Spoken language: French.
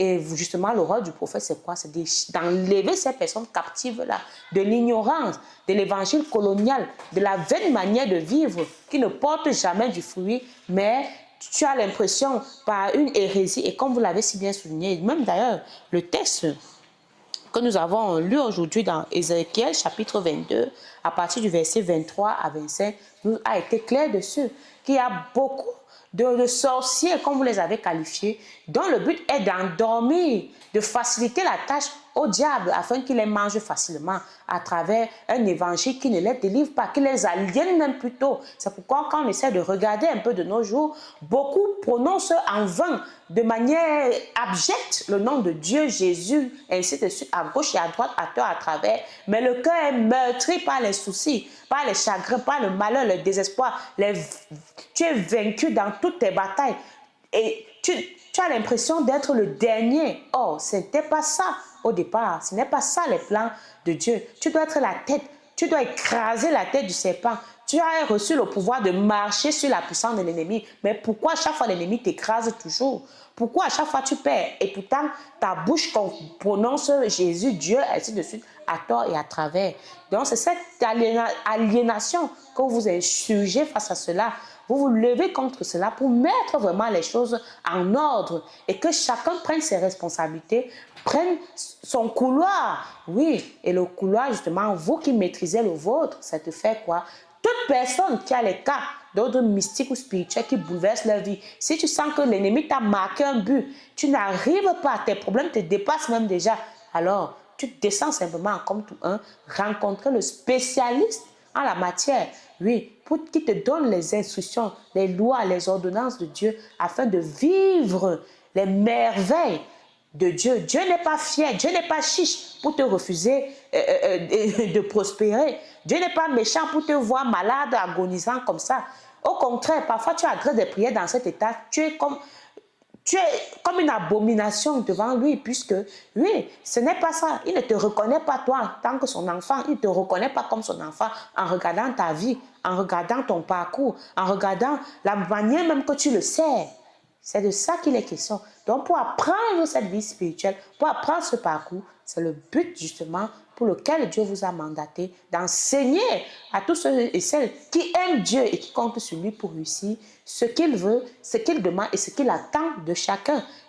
Et justement, le rôle du prophète, c'est quoi? C'est d'enlever ces personnes captives-là, de l'ignorance, de l'évangile colonial, de la vaine manière de vivre qui ne porte jamais du fruit, mais tu as l'impression par une hérésie, et comme vous l'avez si bien souligné, même d'ailleurs, le texte que nous avons lu aujourd'hui dans Ézéchiel chapitre 22, à partir du verset 23 à 25, nous a été clair dessus, qu'il y a beaucoup de sorciers, comme vous les avez qualifiés, dont le but est d'endormir, de faciliter la tâche au diable afin qu'il les mange facilement à travers un évangile qui ne les délivre pas, qui les aliène même plutôt. C'est pourquoi quand on essaie de regarder un peu de nos jours, beaucoup prononcent en vain, de manière abjecte, le nom de Dieu, Jésus, ainsi de suite, à gauche et à droite, à tort, à travers. Mais le cœur est meurtri par les soucis, par les chagrins, par le malheur, le désespoir. Tu es vaincu dans toutes tes batailles. Et tu as l'impression d'être le dernier. Or, ce n'était pas ça au départ. Ce n'est pas ça les plans de Dieu. Tu dois être la tête. Tu dois écraser la tête du serpent. Tu as reçu le pouvoir de marcher sur la puissance de l'ennemi. Mais pourquoi à chaque fois l'ennemi t'écrase toujours? Pourquoi à chaque fois tu perds? Et pourtant, ta bouche prononce Jésus, Dieu, ainsi de suite, à tort et à travers. Donc, c'est cette aliénation que vous insurgez face à cela. Vous vous levez contre cela pour mettre vraiment les choses en ordre et que chacun prenne ses responsabilités, prenne son couloir. Oui, et le couloir, justement, vous qui maîtrisez le vôtre, ça te fait quoi? Toute personne qui a les cas d'ordre mystique ou spirituel qui bouleverse leur vie, si tu sens que l'ennemi t'a marqué un but, tu n'arrives pas, tes problèmes te dépassent même déjà, alors tu descends simplement comme tout un, rencontrer le spécialiste en la matière, oui, pour qu'il te donne les instructions, les lois, les ordonnances de Dieu afin de vivre les merveilles de Dieu. Dieu n'est pas fier, Dieu n'est pas chiche pour te refuser de prospérer. Dieu n'est pas méchant pour te voir malade, agonisant comme ça. Au contraire, parfois tu adresses des prières dans cet état, tu es comme une abomination devant lui, puisque, oui, ce n'est pas ça. Il ne te reconnaît pas toi, tant que son enfant. Il ne te reconnaît pas comme son enfant en regardant ta vie, en regardant ton parcours, en regardant la manière même que tu le sers. C'est de ça qu'il est question. Donc, pour apprendre cette vie spirituelle, pour apprendre ce parcours, c'est le but justement pour lequel Dieu vous a mandaté d'enseigner à tous ceux et celles qui aiment Dieu et qui comptent sur lui pour réussir ce qu'il veut, ce qu'il demande et ce qu'il attend de chacun.